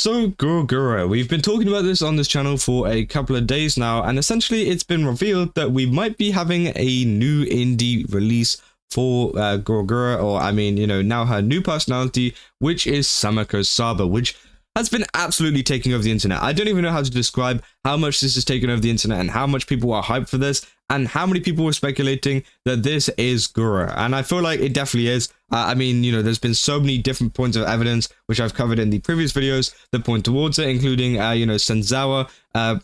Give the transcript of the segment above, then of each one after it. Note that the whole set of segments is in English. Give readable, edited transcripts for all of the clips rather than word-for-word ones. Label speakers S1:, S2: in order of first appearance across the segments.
S1: So, Gawr Gura, we've been talking about this on this channel for a couple of days now, and essentially it's been revealed that we might be having a new indie release for Gawr Gura, or I mean, now her new personality, which is Samekosaba, which has been absolutely taking over the internet. I don't even know how to describe how much this has taken over the internet and how much people are hyped for this and how many people were speculating that this is Gura. And I feel like it definitely is. I mean, there's been so many different points of evidence, which I've covered in the previous videos, that point towards it, including, Senzawa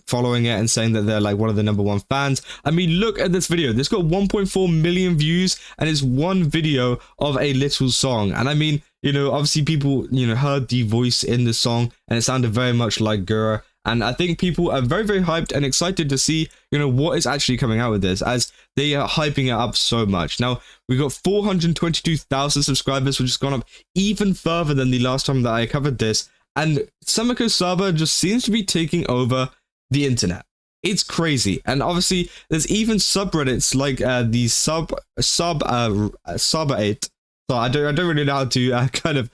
S1: following it and saying that they're like one of the #1 fans. I mean, look at this video. This got 1.4 million views and it's one video of a little song. And I mean, obviously people, heard the voice in the song and it sounded very much like Gura. And I think people are very, very hyped and excited to see, what is actually coming out with this, as they are hyping it up so much. Now, we've got 422,000 subscribers, which has gone up even further than the last time that I covered this. And Samekosaba just seems to be taking over the internet. It's crazy. And obviously, there's even subreddits like the sub8. So I don't really know how to kind of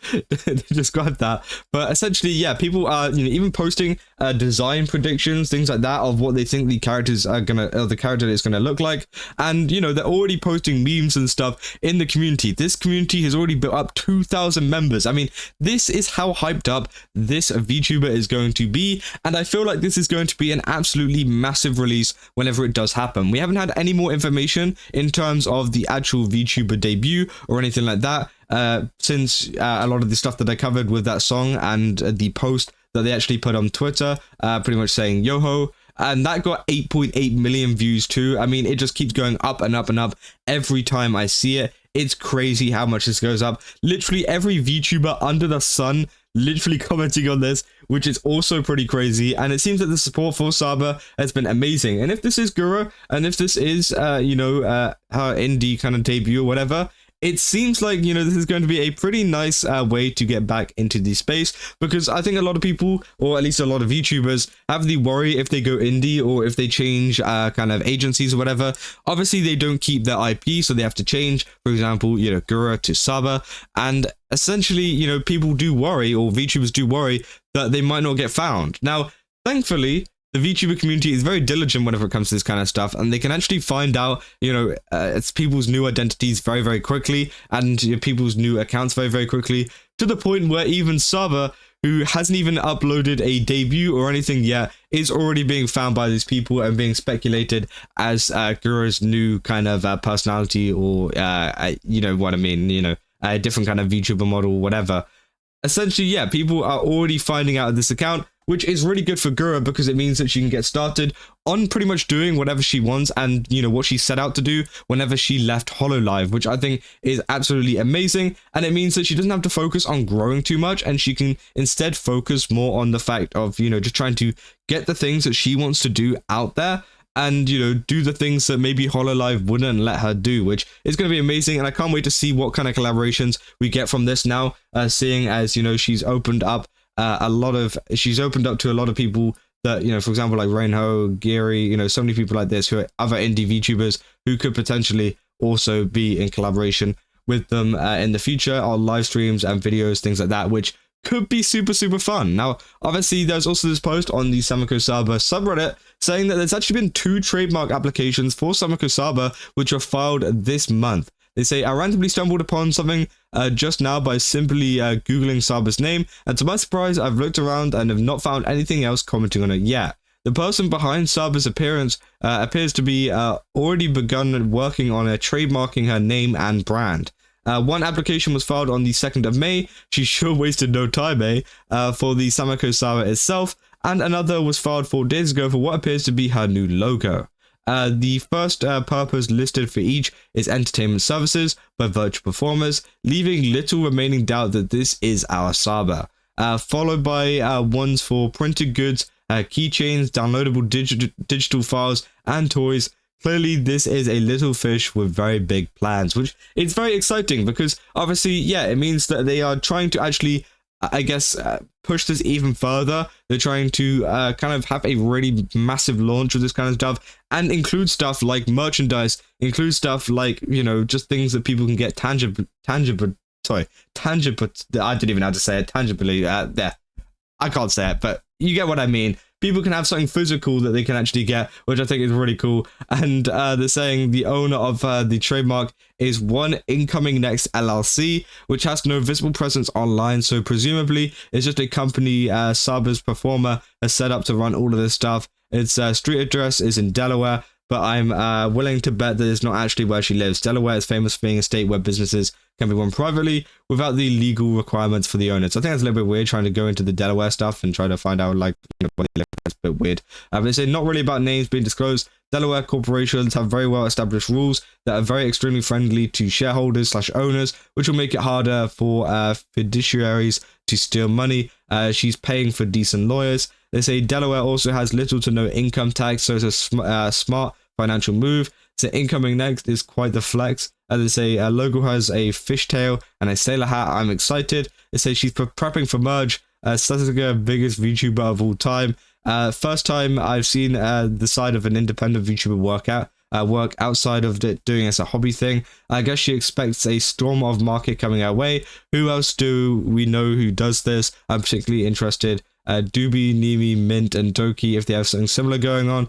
S1: describe that, but essentially, yeah, people are even posting design predictions, things like that, of what they think the characters are the character is gonna look like, and they're already posting memes and stuff in the community. This community has already built up 2,000 members. I mean, this is how hyped up this VTuber is going to be, and I feel like this is going to be an absolutely massive release whenever it does happen. We haven't had any more information in terms of the actual VTuber debut or anything like that since a lot of the stuff that I covered with that song and the post that they actually put on Twitter, pretty much saying yo-ho, and that got 8.8 million views too. I mean, it just keeps going up and up and up every time I see it. It's crazy how much this goes up. Literally every VTuber under the sun literally commenting on this, which is also pretty crazy. And it seems that the support for Saba has been amazing. And if this is Gura, and if this is her indie kind of debut or whatever, it seems like, this is going to be a pretty nice way to get back into the space, because I think a lot of people, or at least a lot of YouTubers, have the worry if they go indie or if they change kind of agencies or whatever. Obviously, they don't keep their IP, so they have to change, for example, Gura to Saba. And essentially, people do worry, or VTubers do worry, that they might not get found. Now, thankfully, the VTuber community is very diligent whenever it comes to this kind of stuff, and they can actually find out, it's people's new identities very, very quickly, and people's new accounts very, very quickly, to the point where even Saba, who hasn't even uploaded a debut or anything yet, is already being found by these people and being speculated as Gura's new kind of personality, or, you know what I mean, a different kind of VTuber model, whatever. Essentially, yeah, people are already finding out of this account, which is really good for Gura, because it means that she can get started on pretty much doing whatever she wants and, what she set out to do whenever she left hololive, which I think is absolutely amazing. And it means that she doesn't have to focus on growing too much, and she can instead focus more on the fact of, just trying to get the things that she wants to do out there, and do the things that maybe hololive wouldn't let her do, which is going to be amazing. And I can't wait to see what kind of collaborations we get from this now, seeing as she's opened up she's opened up to a lot of people that, for example, like Rainho, Geary, so many people like this who are other indie VTubers who could potentially also be in collaboration with them in the future on live streams and videos, things like that, which could be super, super fun. Now, obviously, there's also this post on the Samekosaba subreddit saying that there's actually been 2 trademark applications for Samekosaba which were filed this month. They say, I randomly stumbled upon something just now by simply Googling Saba's name, and to my surprise, I've looked around and have not found anything else commenting on it yet. The person behind Saba's appearance appears to be already begun working on trademarking her name and brand. One application was filed on the 2nd of May. She sure wasted no time, for the Samekosaba itself, and another was filed 4 days ago for what appears to be her new logo. The first purpose listed for each is entertainment services by virtual performers, leaving little remaining doubt that this is our Saba. Followed by ones for printed goods, keychains, downloadable digital files, and toys. Clearly, this is a little fish with very big plans, which is very exciting because obviously, yeah, it means that they are trying to actually, I guess, push this even further. They're trying to kind of have a really massive launch of this kind of stuff and include stuff like merchandise, include stuff like, just things that people can get tangible, I don't even know how to say it, tangibly, there. I can't say it, but you get what I mean. People can have something physical that they can actually get, which I think is really cool. And they're saying the owner of the trademark is One Incoming Next LLC, which has no visible presence online. So presumably it's just a company Saba's performer has set up to run all of this stuff. Its street address is in Delaware, but I'm willing to bet that it's not actually where she lives. Delaware is famous for being a state where businesses can be run privately without the legal requirements for the owners. So I think that's a little bit weird trying to go into the Delaware stuff and try to find out like where they live. That's a bit weird. But they say not really about names being disclosed. Delaware corporations have very well established rules that are very extremely friendly to shareholders / owners, which will make it harder for fiduciaries to steal money. She's paying for decent lawyers. They say Delaware also has little to no income tax, so it's a smart financial move. So Incoming Next is quite the flex. As they say, logo has a fishtail and a sailor hat. I'm excited. They say she's prepping for merge. Sasuke, biggest VTuber of all time. First time I've seen the side of an independent VTuber work outside of doing as a hobby thing. I guess she expects a storm of market coming our way. Who else do we know who does this? I'm particularly interested. Doobie, Nimi, Mint, and Doki, if they have something similar going on.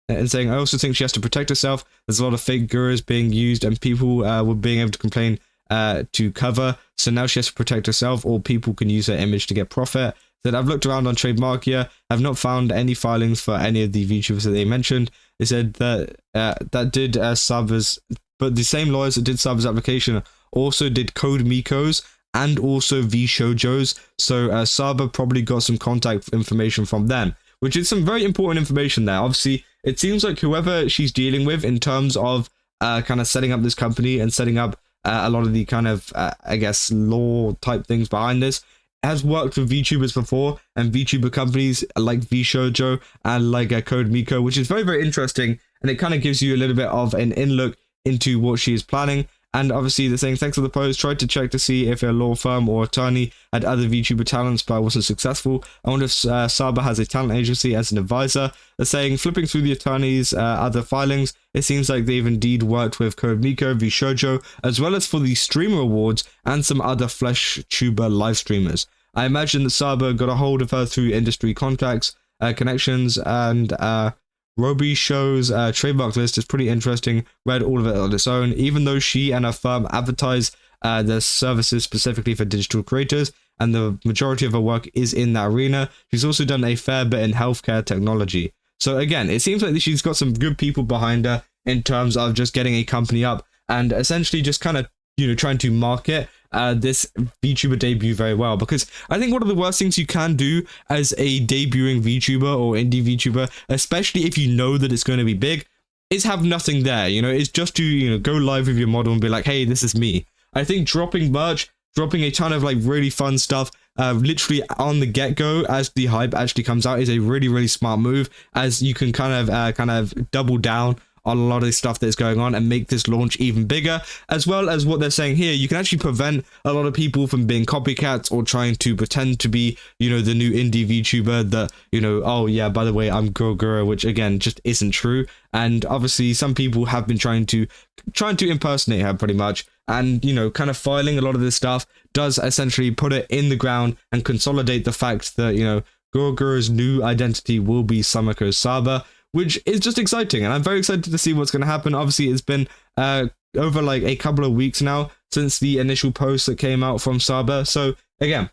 S1: And saying, I also think she has to protect herself. There's a lot of fake gurus being used, and people were being able to complain to cover. So now she has to protect herself, or people can use her image to get profit. That I've looked around on Trademark here, have not found any filings for any of the VTubers that they mentioned. They said that that did Saba's, but the same lawyers that did Saba's application also did Code Miko's and also VShojo's. So Saba probably got some contact information from them, which is some very important information there. Obviously, it seems like whoever she's dealing with in terms of kind of setting up this company and setting up a lot of the kind of, I guess, law type things behind this, has worked with VTubers before and VTuber companies like VShojo and like Code Miko, which is very, very interesting. And it kind of gives you a little bit of an in-look into what she is planning. And obviously they're saying, thanks for the post, tried to check to see if a law firm or attorney had other VTuber talents, but I wasn't successful. I wonder if Saba has a talent agency as an advisor. They're saying, flipping through the attorney's other filings, it seems like they've indeed worked with Code Miko, VShojo, as well as for the Streamer Awards and some other FleshTuber live streamers. I imagine that Saba got a hold of her through industry contacts, connections, and Roby Show's trademark list is pretty interesting. Read all of it on its own. Even though she and her firm advertise their services specifically for digital creators, and the majority of her work is in that arena, she's also done a fair bit in healthcare technology. So again, it seems like she's got some good people behind her in terms of just getting a company up and essentially just kind of, trying to market this VTuber debut very well. Because I think one of the worst things you can do as a debuting VTuber or indie VTuber, especially if you know that it's going to be big, is have nothing there. It's just to go live with your model and be like, hey, this is me. I think dropping merch, dropping a ton of like really fun stuff literally on the get-go as the hype actually comes out is a really, really smart move, as you can kind of double down on a lot of the stuff that's going on and make this launch even bigger. As well as what they're saying here, you can actually prevent a lot of people from being copycats or trying to pretend to be, the new indie VTuber that, oh yeah, by the way, I'm Gawr Gura, which again, just isn't true. And obviously some people have been trying to impersonate her pretty much. And, kind of filing a lot of this stuff does essentially put it in the ground and consolidate the fact that, Gawr Gura's new identity will be Samekosaba, which is just exciting, and I'm very excited to see what's going to happen. Obviously, it's been over like a couple of weeks now since the initial post that came out from Saba. So again,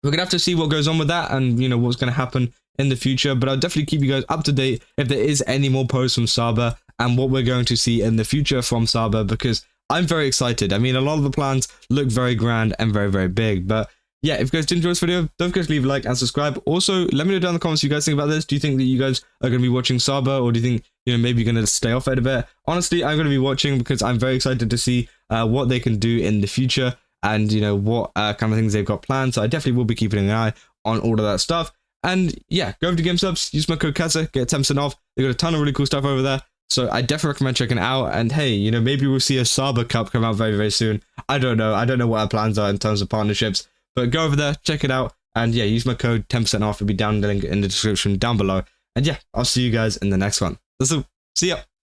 S1: we're gonna have to see what goes on with that, and what's going to happen in the future. But I'll definitely keep you guys up to date if there is any more posts from Saba and what we're going to see in the future from Saba, because I'm very excited. I mean, a lot of the plans look very grand and very, very big, but yeah, if you guys did enjoy this video, don't forget to leave a like and subscribe. Also, let me know down in the comments what you guys think about this. Do you think that you guys are going to be watching Saba, or do you think, maybe you're going to stay off it a bit? Honestly, I'm going to be watching because I'm very excited to see what they can do in the future and, what kind of things they've got planned. So I definitely will be keeping an eye on all of that stuff. And yeah, go over to GameSubs, use my code KAZA, get 10% off. They've got a ton of really cool stuff over there. So I definitely recommend checking it out. And hey, maybe we'll see a Saba Cup come out very, very soon. I don't know. I don't know what our plans are in terms of partnerships. But go over there, check it out, and yeah, use my code 10% off. It'll be down the link in the description down below. And yeah, I'll see you guys in the next one. See ya.